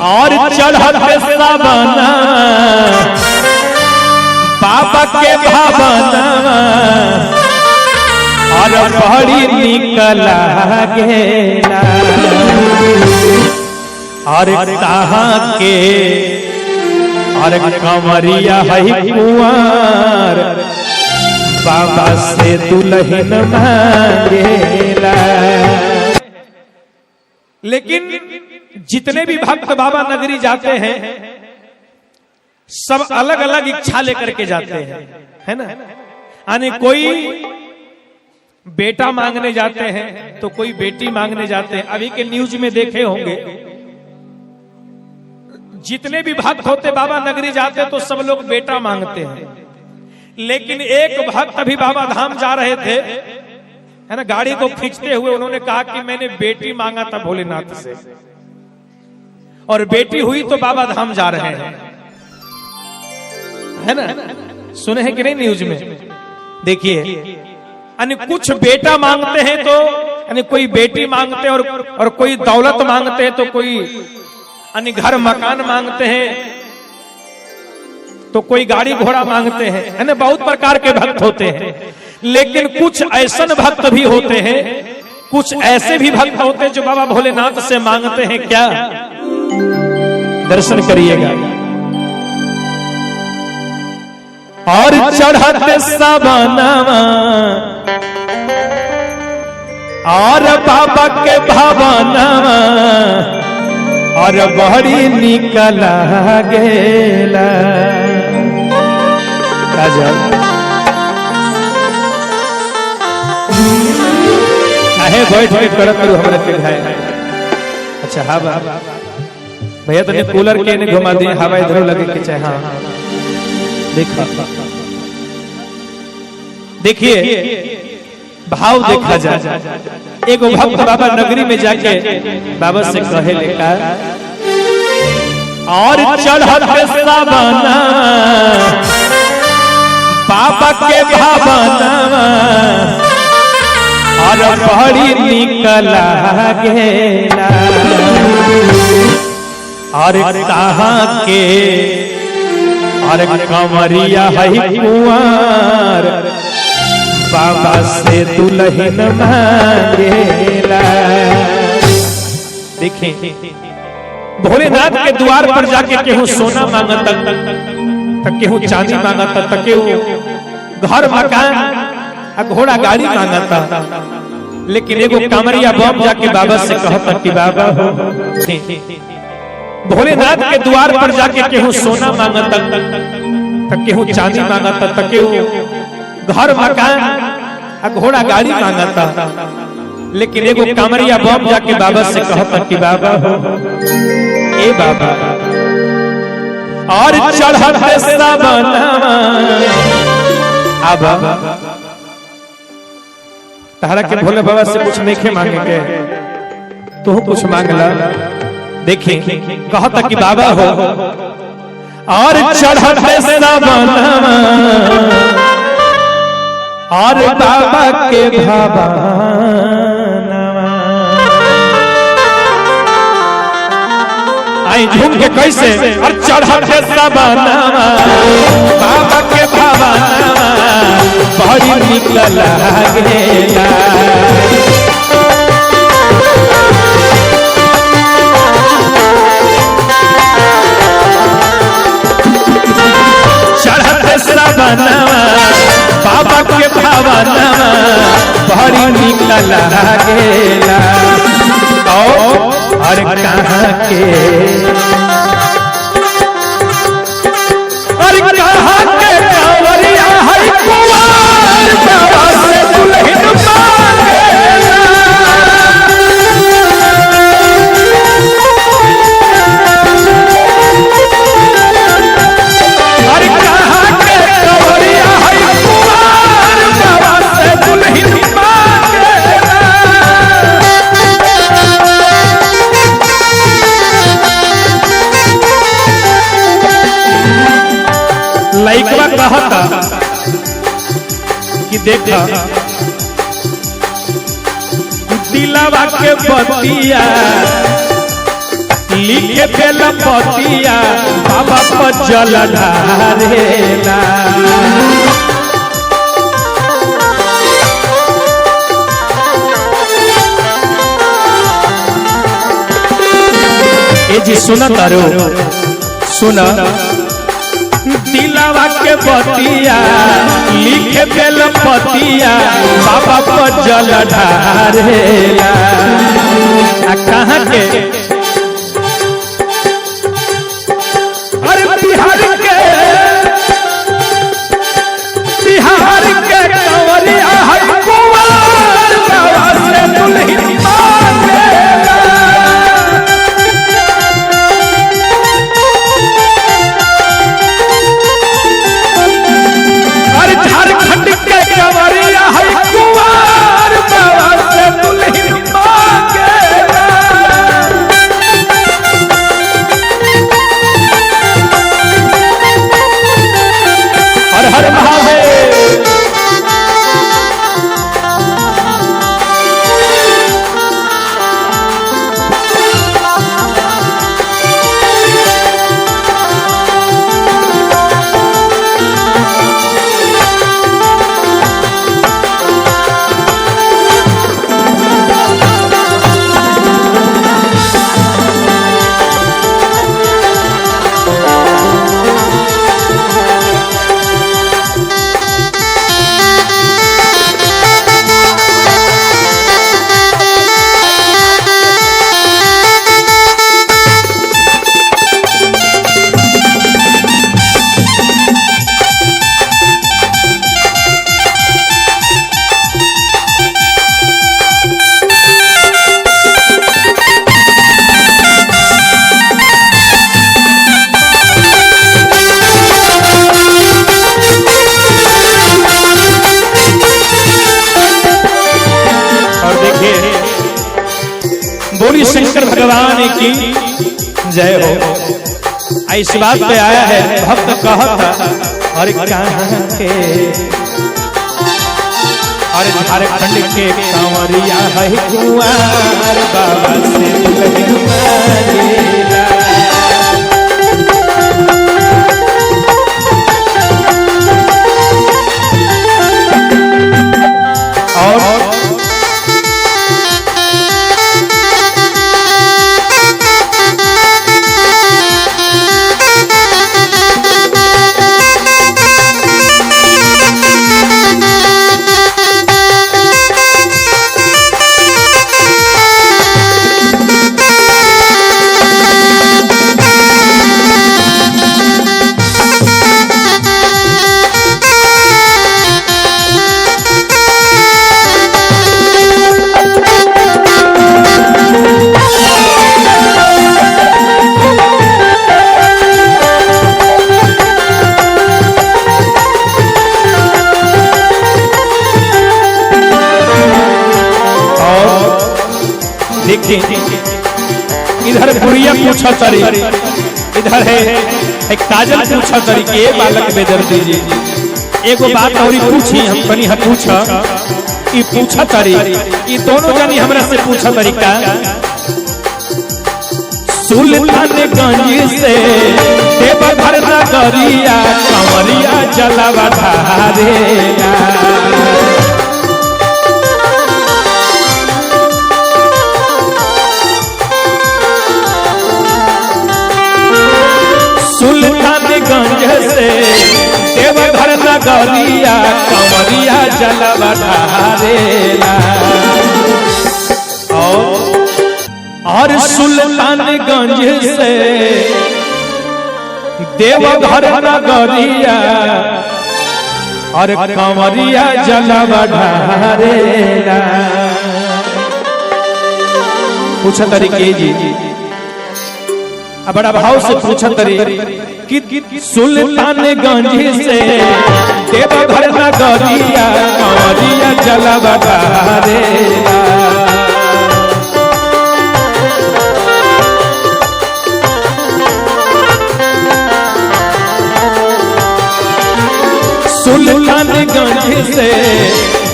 और चढ़ते सावना बाबा के भावना और बड़ी निकला गेला और कहाँ के और कमरिया है कुंवर बाबा से दुल्हन मांगेला। लेकिन जितने भी भक्त बाबा नगरी जाते हैं सब अलग अलग इच्छा लेकर के जाते हैं, है ना। यानी कोई बेटा मांगने जाते हैं तो कोई बेटी मांगने जाते हैं। अभी के न्यूज में देखे होंगे जितने भी भक्त होते बाबा नगरी जाते तो सब लोग बेटा मांगते हैं। लेकिन एक भक्त अभी बाबा धाम जा रहे थे, है ना, गाड़ी को खींचते हुए उन्होंने कहा कि मैंने बेटी मांगा था भोलेनाथ से और बेटी हुई तो बाबा धाम जा रहे हैं, है ना। सुने हैं कि नहीं न्यूज में? देखिए, यानी कुछ बेटा मांगते हैं तो यानी कोई बेटी मांगते हैं और कोई दौलत मांगते हैं तो कोई यानी घर मकान मांगते हैं तो कोई गाड़ी घोड़ा मांगते हैं, है ना। बहुत प्रकार के भक्त होते हैं। लेकिन कुछ ऐसे भक्त भी होते हैं, कुछ ऐसे भी भक्त होते हैं जो बाबा भोलेनाथ से मांगते हैं क्या? दर्शन करिएगा। और चढ़ते सावनावा और बाबा के भावनावा और बड़ी निकला गेला। काहे बैठ के करत करू हमरा के भाई। अच्छा हवा भैया तने कूलर के ने घुमा दिए, हवा इधर लगे के चाहे। हाँ देखा, देखिए भाव देखा जाए। एक भक्त बाबा नगरी में जाके बाबा से कहे लेका और चढ़ते सावना बाबा के भावना और बड़ी निकला गेला और कहाँ के और कमरिया है कुंवर बाबा से दुल्हन मांगेला। देखें, भोलेनाथ के द्वार पर जाके केहू सोना मांगता तो केहू चांदी मांगता तो केहू घर मकान घोड़ा गाड़ी मांगता। लेकिन एगो कांवरिया बम जाके बाबा से कहता कि बाबा हो, भोलेनाथ के द्वार पर जाके केहू सोना मांगता तो केहू चांदी मांगता तो केहू घर मकान घोड़ा गाड़ी मांगता। लेकिन एगो कांवरिया बम जाके बाबा से कहता कि बाबा हो, ए बाबा और चढ़ते सावना अब तारा के भोले बाबा से कुछ नहीं मांगे के, तू कुछ मांग ला। देखिए कहता कि बाबा हो और चढ़ते सावना और बाबा के भावना आई झूम के कैसे और चढ़ते सावना बाबा के भावना बड़ी निकला गेला। चढ़ते सावना बाबा के भावना बड़ी निकला गेला। और कहाँ के और कहाँ के कांवरिया है कुंवर बाबा से दुल्हन मांगेला। और कहाँ के कांवरिया है कुंवर बाबा से दुल्हन मांगेला। लइकवा कहता कि देखा दिलावा के बतिया लिखे बेल पतिया बाबा पर जल ढारेला। ए जी सुना तारो सुना दिलावा के बतिया लिखे बेल पतिया बाबा पर जल ढारेला। कहाँ के अरे बिहार के कंवरिया है कुंवर बाबा से दुल्हन मांगेला। अरे झारखंड के कंवरिया है कुंवर बाबा से दुल्हन मांगेला। हर हर महादेव। बोली शंकर भगवान की जय हो। इस बात पे आया है भक्त कहता और कहाँ के और झारखंड के कंवरिया है कुंवर बाबा से दुल्हन मांगेला। और इधर बुढ़िया पूछा तरी, इधर है काजल पूछा तरी के बालक बेदर दीजिए। एगो बात और पूछी हम कनी हम पूछा तरी ये दोनों जानी हमरा से पूछा तरीका। सुल्तानगंज से देवघर नगरिया कंवरिया जलवा ढारेला। सुल्तानगंज से देवघर नगरिया कंवरिया जलवा ढारेला। और सुल्तानगंज से देवघर नगरिया और कंवरिया जलवा ढारेला। पूछा तरीके जी बड़ा भाव से पूछा तरी कि सुल्तानगंज से देवघर नगरिया कंवरिया जलवा ढारेला। सुल्तानगंज से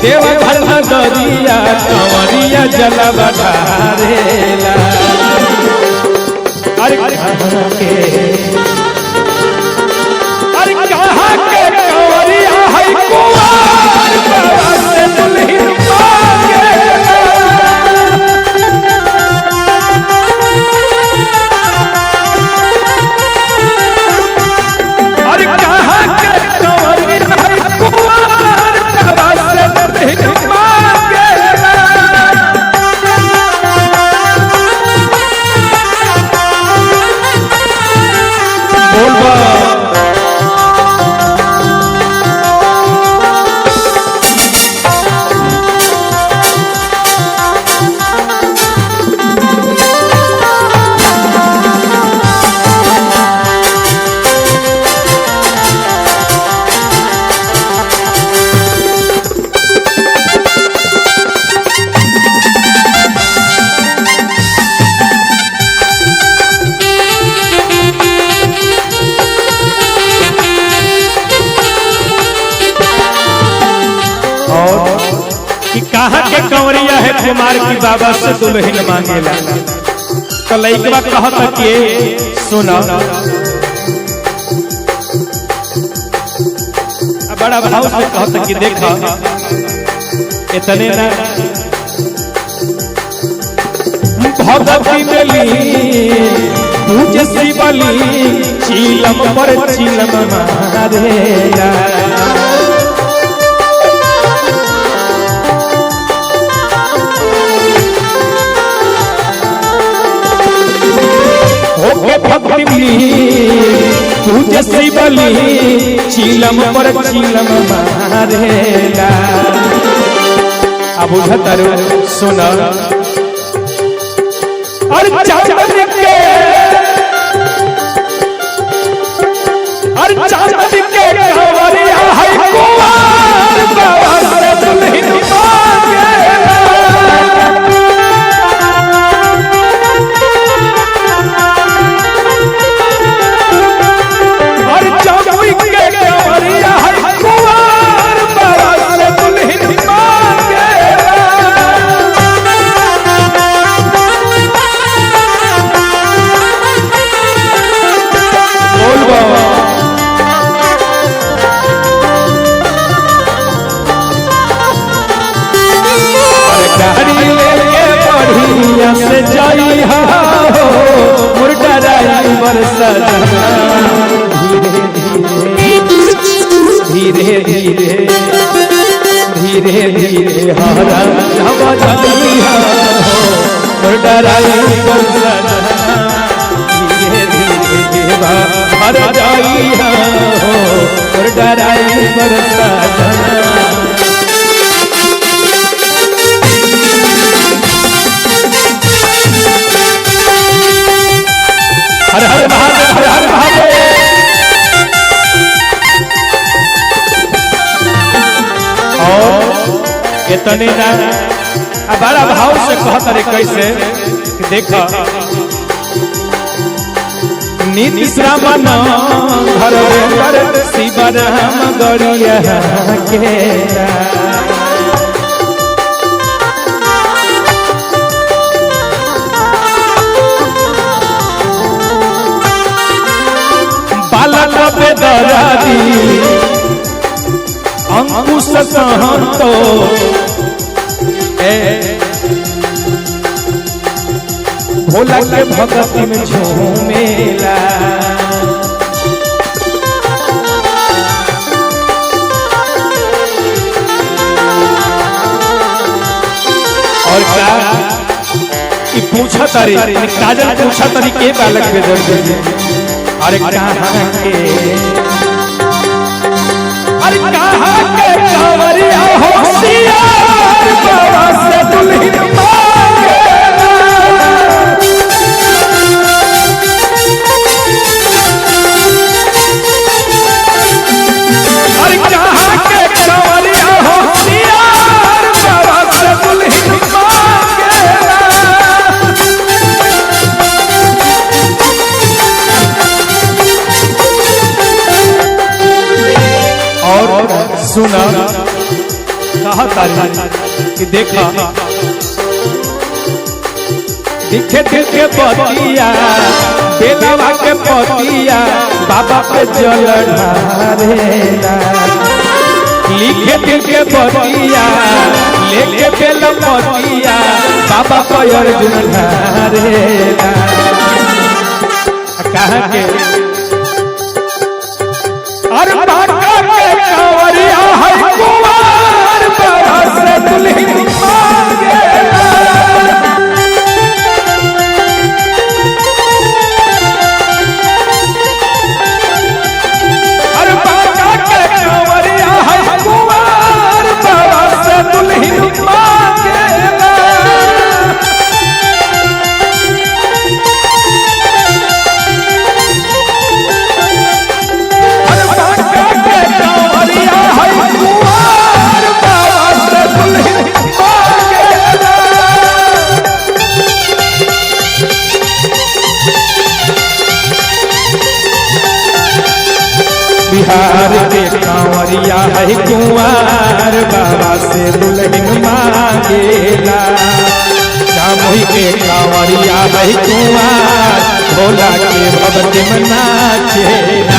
देवघर नगरिया कंवरिया जलवा ढारेला। अरे कहाँ के कंवरिया है कुंवर बाबा से दुल्हन मांगे। अरे कहाँ के कंवरिया है कुंवर बाबा से दुल्हन मांगे। कहाँ के कंवरिया है कुमार की बाबा से दुल्हन मांगेला। तो लइकवा कहता कि सुना बड़ा भाव से कहता कि देखा इतने ना भगवती मिली तुझे शिवली चीलम पर चीलम मारेला। भक्ति तुझे शिवली चीलम पर चीलम मारेला। अब उधर सुना और चांद के कंवरिया है कुंवर बाबा से दुल्हन मांगे। से जाई हो मुर्गा ड्राइवर सजना धीरे धीरे धीरे धीरे हरा हवा जाई हो मुर्गा ड्राइवर सजना धीरे धीरे हरा जाई हो मुर्गा ड्राइवर सजना। हर हर महादेव हर हर महादेव। और इतने ना बड़ा भाव से कहता रे कैसे देखा नीति श्रावण घर शिवराम गड़िया के बेदरादी अंकुश सहंतो भोला के भक्ति में झूमेला। और क्या पूछा तारी काजल पूछा तारी के बालक के दर्द अरे कहाँ के कंवरिया होशियार बाबा से दुल्हन मांगे। अरे कहाँ के कंवरिया होशियार बाबा से दुल्हन मांगे। और सुना कहा तारी कि देखा लिखे दिल के बतिया बेलवा के पतिया बाबा पे जल ढारेला लिखे दिल के बतिया लेके बेल पतिया बाबा पे अर्जुन ढारेला कहा के अरे बाका के कांवरिया है कुंवर बड़ा से दुल्हन मांगेला बिहार के कांवरिया है कुंवर बाबा से दुल्हन मांगेला जामुई के कांवरिया है कुंवर भोला के भगत में नाचेला